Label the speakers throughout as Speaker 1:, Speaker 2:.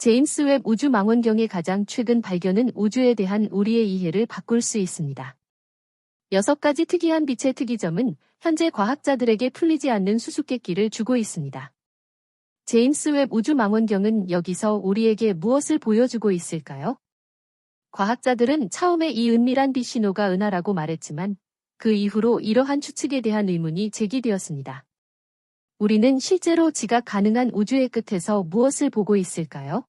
Speaker 1: 제임스 웹 우주망원경의 가장 최근 발견은 우주에 대한 우리의 이해를 바꿀 수 있습니다. 6가지 특이한 빛의 특이점은 현재 과학자들에게 풀리지 않는 수수께끼를 주고 있습니다. 제임스 웹 우주망원경은 여기서 우리에게 무엇을 보여주고 있을까요? 과학자들은 처음에 이 은밀한 빛 신호가 은하라고 말했지만 그 이후로 이러한 추측에 대한 의문이 제기되었습니다. 우리는 실제로 지각 가능한 우주의 끝에서 무엇을 보고 있을까요?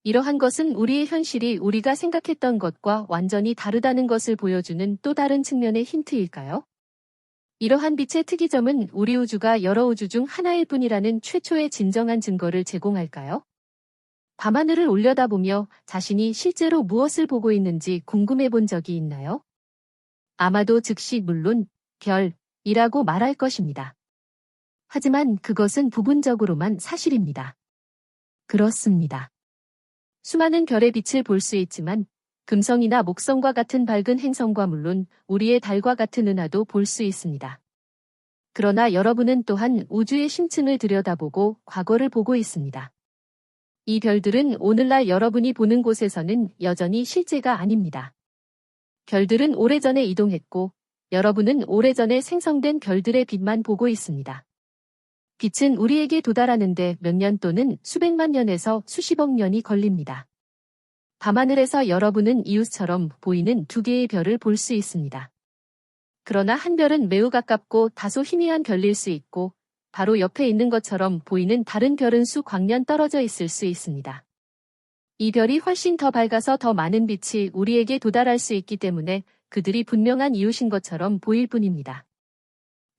Speaker 1: 이러한 것은 우리의 현실이 우리가 생각했던 것과 완전히 다르다는 것을 보여주는 또 다른 측면의 힌트일까요? 이러한 빛의 특이점은 우리 우주가 여러 우주 중 하나일 뿐이라는 최초의 진정한 증거를 제공할까요? 밤하늘을 올려다보며 자신이 실제로 무엇을 보고 있는지 궁금해 본 적이 있나요? 아마도 즉시 물론 별이라고 말할 것입니다. 하지만 그것은 부분적으로만 사실입니다. 그렇습니다. 수많은 별의 빛을 볼 수 있지만 금성이나 목성과 같은 밝은 행성과 물론 우리의 달과 같은 은하도 볼 수 있습니다. 그러나 여러분은 또한 우주의 심층을 들여다보고 과거를 보고 있습니다. 이 별들은 오늘날 여러분이 보는 곳에서는 여전히 실제가 아닙니다. 별들은 오래전에 이동했고 여러분은 오래전에 생성된 별들의 빛만 보고 있습니다. 빛은 우리에게 도달하는데 몇 년 또는 수백만 년에서 수십억 년이 걸립니다. 밤하늘에서 여러분은 이웃처럼 보이는 2개의 별을 볼 수 있습니다. 그러나 한 별은 매우 가깝고 다소 희미한 별일 수 있고 바로 옆에 있는 것처럼 보이는 다른 별은 수광년 떨어져 있을 수 있습니다. 이 별이 훨씬 더 밝아서 더 많은 빛이 우리에게 도달할 수 있기 때문에 그들이 분명한 이웃인 것처럼 보일 뿐입니다.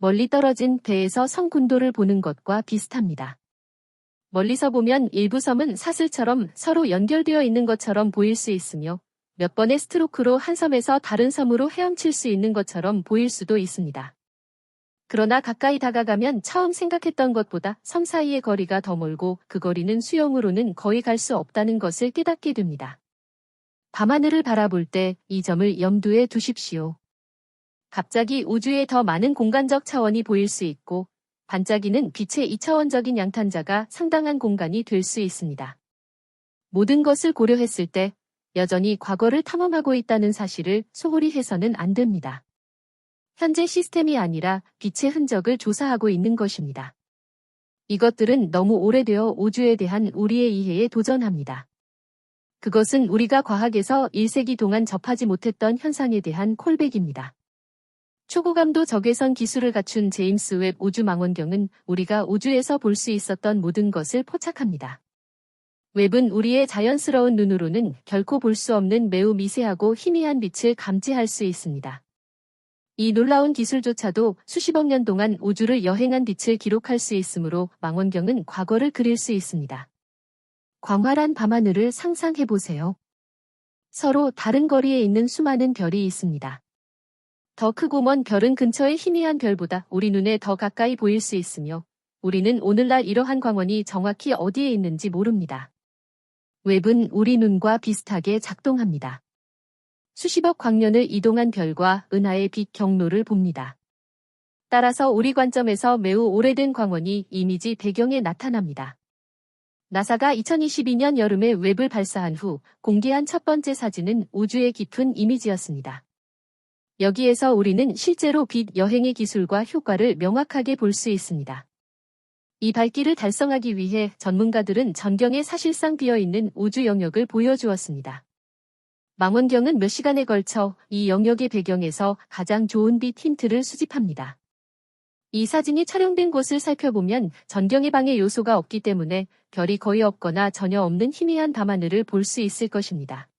Speaker 1: 멀리 떨어진 배에서 성 군도를 보는 것과 비슷합니다. 멀리서 보면 일부 섬은 사슬처럼 서로 연결되어 있는 것처럼 보일 수 있으며 몇 번의 스트로크로 한 섬에서 다른 섬으로 헤엄칠 수 있는 것처럼 보일 수도 있습니다. 그러나 가까이 다가가면 처음 생각했던 것보다 섬 사이의 거리가 더 멀고 그 거리는 수영으로는 거의 갈 수 없다는 것을 깨닫게 됩니다. 밤하늘을 바라볼 때 이 점을 염두에 두십시오. 갑자기 우주에 더 많은 공간적 차원이 보일 수 있고 반짝이는 빛의 2차원적인 양탄자가 상당한 공간이 될 수 있습니다. 모든 것을 고려했을 때 여전히 과거를 탐험하고 있다는 사실을 소홀히 해서는 안 됩니다. 현재 시스템이 아니라 빛의 흔적을 조사하고 있는 것입니다. 이것들은 너무 오래되어 우주에 대한 우리의 이해에 도전합니다. 그것은 우리가 과학에서 1세기 동안 접하지 못했던 현상에 대한 콜백입니다. 초고감도 적외선 기술을 갖춘 제임스 웹 우주망원경은 우리가 우주에서 볼 수 있었던 모든 것을 포착합니다. 웹은 우리의 자연스러운 눈으로는 결코 볼 수 없는 매우 미세하고 희미한 빛을 감지할 수 있습니다. 이 놀라운 기술조차도 수십억 년 동안 우주를 여행한 빛을 기록할 수 있으므로 망원경은 과거를 그릴 수 있습니다. 광활한 밤하늘을 상상해보세요. 서로 다른 거리에 있는 수많은 별이 있습니다. 더 크고 먼 별은 근처의 희미한 별보다 우리 눈에 더 가까이 보일 수 있으며 우리는 오늘날 이러한 광원이 정확히 어디에 있는지 모릅니다. 웹은 우리 눈과 비슷하게 작동합니다. 수십억 광년을 이동한 별과 은하의 빛 경로를 봅니다. 따라서 우리 관점에서 매우 오래된 광원이 이미지 배경에 나타납니다. 나사가 2022년 여름에 웹을 발사한 후 공개한 첫 번째 사진은 우주의 깊은 이미지였습니다. 여기에서 우리는 실제로 빛 여행의 기술과 효과를 명확하게 볼 수 있습니다. 이 밝기를 달성하기 위해 전문가들은 전경에 사실상 비어있는 우주 영역을 보여주었습니다. 망원경은 몇 시간에 걸쳐 이 영역의 배경에서 가장 좋은 빛 힌트를 수집합니다. 이 사진이 촬영된 곳을 살펴보면 전경의 방해 요소가 없기 때문에 별이 거의 없거나 전혀 없는 희미한 밤하늘을 볼 수 있을 것입니다.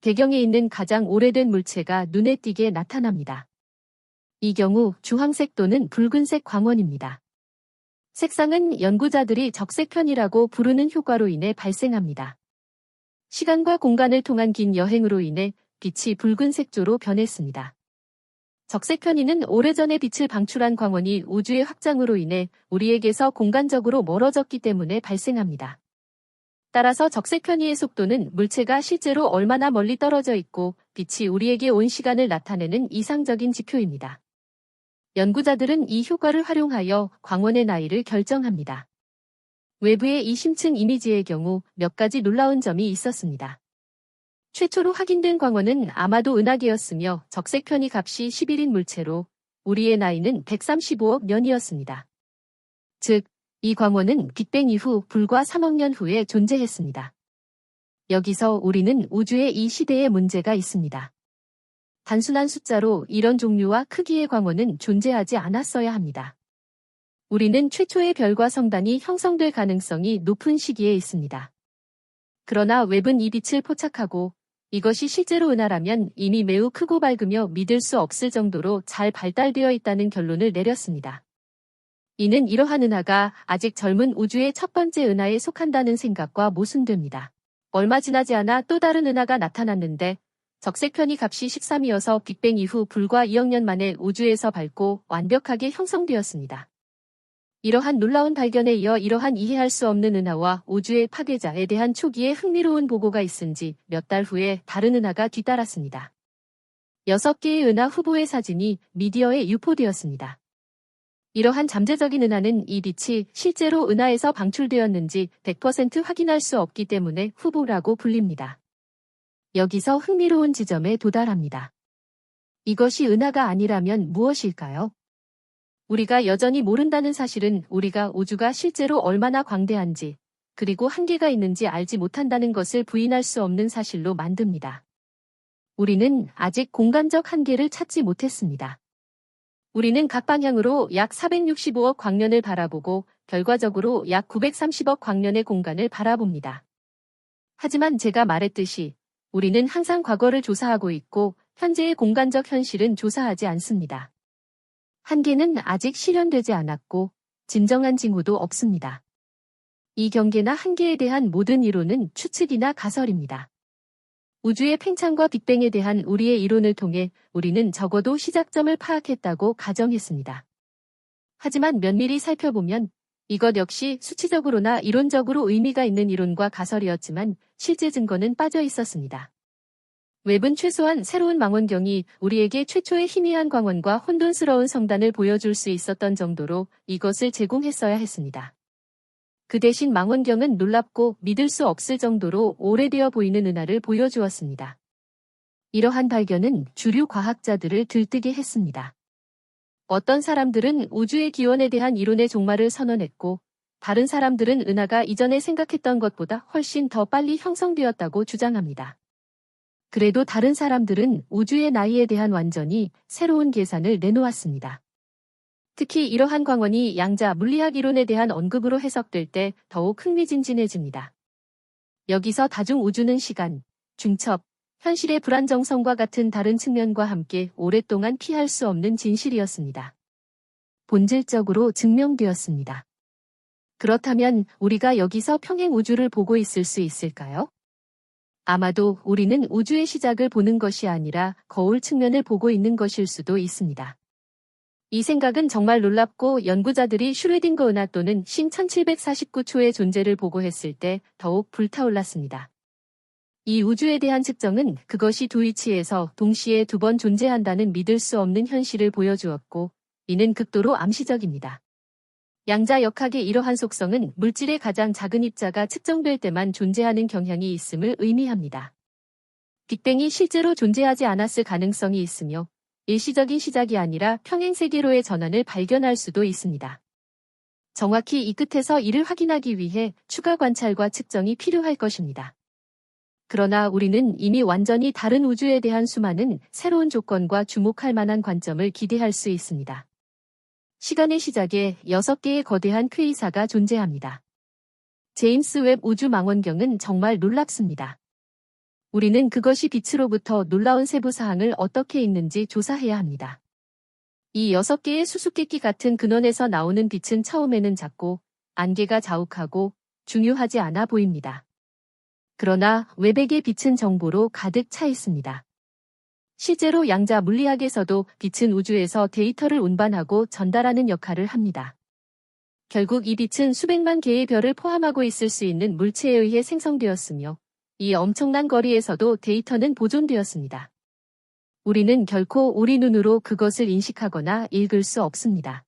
Speaker 1: 배경에 있는 가장 오래된 물체가 눈에 띄게 나타납니다. 이 경우 주황색 또는 붉은색 광원입니다. 색상은 연구자들이 적색편이라고 부르는 효과로 인해 발생합니다. 시간과 공간을 통한 긴 여행으로 인해 빛이 붉은색조로 변했습니다. 적색편이는 오래전에 빛을 방출한 광원이 우주의 확장으로 인해 우리에게서 공간적으로 멀어졌기 때문에 발생합니다. 따라서 적색 편의의 속도는 물체가 실제로 얼마나 멀리 떨어져 있고 빛이 우리에게 온 시간을 나타내는 이상적인 지표입니다. 연구자들은 이 효과를 활용하여 광원의 나이를 결정합니다. 외부의 이 심층 이미지의 경우 몇 가지 놀라운 점이 있었습니다. 최초로 확인된 광원은 아마도 은하계였으며 적색 편이 값이 11인 물체로 우리의 나이는 135억 년이었습니다. 즉, 이 광원은 빅뱅 이후 불과 3억 년 후에 존재했습니다. 여기서 우리는 우주의 이 시대에 문제가 있습니다. 단순한 숫자로 이런 종류와 크기의 광원은 존재하지 않았어야 합니다. 우리는 최초의 별과 성단이 형성될 가능성이 높은 시기에 있습니다. 그러나 웹은 이 빛을 포착하고 이것이 실제로 은하라면 이미 매우 크고 밝으며 믿을 수 없을 정도로 잘 발달되어 있다는 결론을 내렸습니다. 이는 이러한 은하가 아직 젊은 우주의 첫 번째 은하에 속한다는 생각과 모순됩니다. 얼마 지나지 않아 또 다른 은하가 나타났는데 적색 편이 값이 13이어서 빅뱅 이후 불과 2억 년 만에 우주에서 밝고 완벽하게 형성되었습니다. 이러한 놀라운 발견에 이어 이러한 이해할 수 없는 은하와 우주의 파괴자에 대한 초기에 흥미로운 보고가 있은 지 몇 달 후에 다른 은하가 뒤따랐습니다. 6개의 은하 후보의 사진이 미디어에 유포되었습니다. 이러한 잠재적인 은하는 이 빛이 실제로 은하에서 방출되었는지 100% 확인할 수 없기 때문에 후보라고 불립니다. 여기서 흥미로운 지점에 도달합니다. 이것이 은하가 아니라면 무엇일까요? 우리가 여전히 모른다는 사실은 우리가 우주가 실제로 얼마나 광대한지 그리고 한계가 있는지 알지 못한다는 것을 부인할 수 없는 사실로 만듭니다. 우리는 아직 공간적 한계를 찾지 못했습니다. 우리는 각 방향으로 약 465억 광년을 바라보고 결과적으로 약 930억 광년의 공간을 바라봅니다. 하지만 제가 말했듯이 우리는 항상 과거를 조사하고 있고 현재의 공간적 현실은 조사하지 않습니다. 한계는 아직 실현되지 않았고 진정한 징후도 없습니다. 이 경계나 한계에 대한 모든 이론은 추측이나 가설입니다. 우주의 팽창과 빅뱅에 대한 우리의 이론을 통해 우리는 적어도 시작점을 파악했다고 가정했습니다. 하지만 면밀히 살펴보면 이것 역시 수치적으로나 이론적으로 의미가 있는 이론과 가설이었지만 실제 증거는 빠져 있었습니다. 웹은 최소한 새로운 망원경이 우리에게 최초의 희미한 광원과 혼돈스러운 성단을 보여줄 수 있었던 정도로 이것을 제공했어야 했습니다. 그 대신 망원경은 놀랍고 믿을 수 없을 정도로 오래되어 보이는 은하를 보여주었습니다. 이러한 발견은 주류 과학자들을 들뜨게 했습니다. 어떤 사람들은 우주의 기원에 대한 이론의 종말을 선언했고 다른 사람들은 은하가 이전에 생각했던 것보다 훨씬 더 빨리 형성되었다고 주장합니다. 그래도 다른 사람들은 우주의 나이에 대한 완전히 새로운 계산을 내놓았습니다. 특히 이러한 광원이 양자 물리학 이론에 대한 언급으로 해석될 때 더욱 흥미진진해집니다. 여기서 다중우주는 시간, 중첩, 현실의 불안정성과 같은 다른 측면과 함께 오랫동안 피할 수 없는 진실이었습니다. 본질적으로 증명되었습니다. 그렇다면 우리가 여기서 평행 우주를 보고 있을 수 있을까요? 아마도 우리는 우주의 시작을 보는 것이 아니라 거울 측면을 보고 있는 것일 수도 있습니다. 이 생각은 정말 놀랍고 연구자들이 슈레딩거 은하 또는 신 1749초의 존재를 보고했을 때 더욱 불타올랐습니다. 이 우주에 대한 측정은 그것이 두 위치에서 동시에 두 번 존재한다는 믿을 수 없는 현실을 보여주었고 이는 극도로 암시적입니다. 양자 역학의 이러한 속성은 물질의 가장 작은 입자가 측정될 때만 존재하는 경향이 있음을 의미합니다. 빅뱅이 실제로 존재하지 않았을 가능성이 있으며 일시적인 시작이 아니라 평행세계로의 전환을 발견할 수도 있습니다. 정확히 이 끝에서 이를 확인하기 위해 추가 관찰과 측정이 필요할 것입니다. 그러나 우리는 이미 완전히 다른 우주에 대한 수많은 새로운 조건과 주목할 만한 관점을 기대할 수 있습니다. 시간의 시작에 6개의 거대한 퀘이사가 존재합니다. 제임스 웹 우주 망원경은 정말 놀랍습니다. 우리는 그것이 빛으로부터 놀라운 세부 사항을 어떻게 읽는지 조사해야 합니다. 이 6개의 수수께끼 같은 근원에서 나오는 빛은 처음에는 작고 안개가 자욱하고 중요하지 않아 보입니다. 그러나 웹에게 빛은 정보로 가득 차 있습니다. 실제로 양자 물리학에서도 빛은 우주에서 데이터를 운반하고 전달하는 역할을 합니다. 결국 이 빛은 수백만 개의 별을 포함하고 있을 수 있는 물체에 의해 생성되었으며 이 엄청난 거리에서도 데이터는 보존되었습니다. 우리는 결코 우리 눈으로 그것을 인식하거나 읽을 수 없습니다.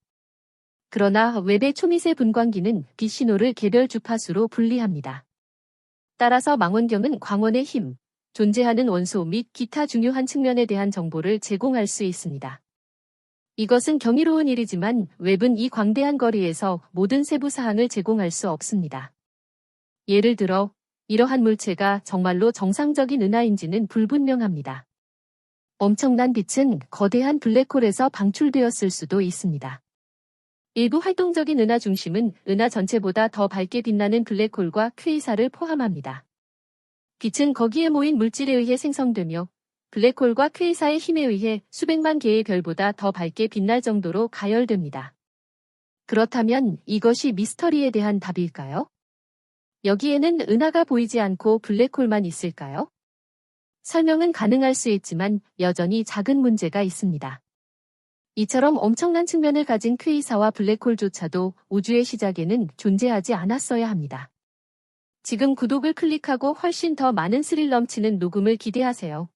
Speaker 1: 그러나 웹의 초미세 분광기는 빛 신호를 개별 주파수로 분리합니다. 따라서 망원경은 광원의 힘, 존재하는 원소 및 기타 중요한 측면에 대한 정보를 제공할 수 있습니다. 이것은 경이로운 일이지만 웹은 이 광대한 거리에서 모든 세부 사항을 제공할 수 없습니다. 예를 들어, 이러한 물체가 정말로 정상적인 은하인지는 불분명합니다. 엄청난 빛은 거대한 블랙홀에서 방출되었을 수도 있습니다. 일부 활동적인 은하 중심은 은하 전체보다 더 밝게 빛나는 블랙홀과 퀘이사를 포함합니다. 빛은 거기에 모인 물질에 의해 생성되며 블랙홀과 퀘이사의 힘에 의해 수백만 개의 별보다 더 밝게 빛날 정도로 가열됩니다. 그렇다면 이것이 미스터리에 대한 답일까요? 여기에는 은하가 보이지 않고 블랙홀만 있을까요? 설명은 가능할 수 있지만 여전히 작은 문제가 있습니다. 이처럼 엄청난 측면을 가진 퀘이사와 블랙홀조차도 우주의 시작에는 존재하지 않았어야 합니다. 지금 구독을 클릭하고 훨씬 더 많은 스릴 넘치는 녹음을 기대하세요.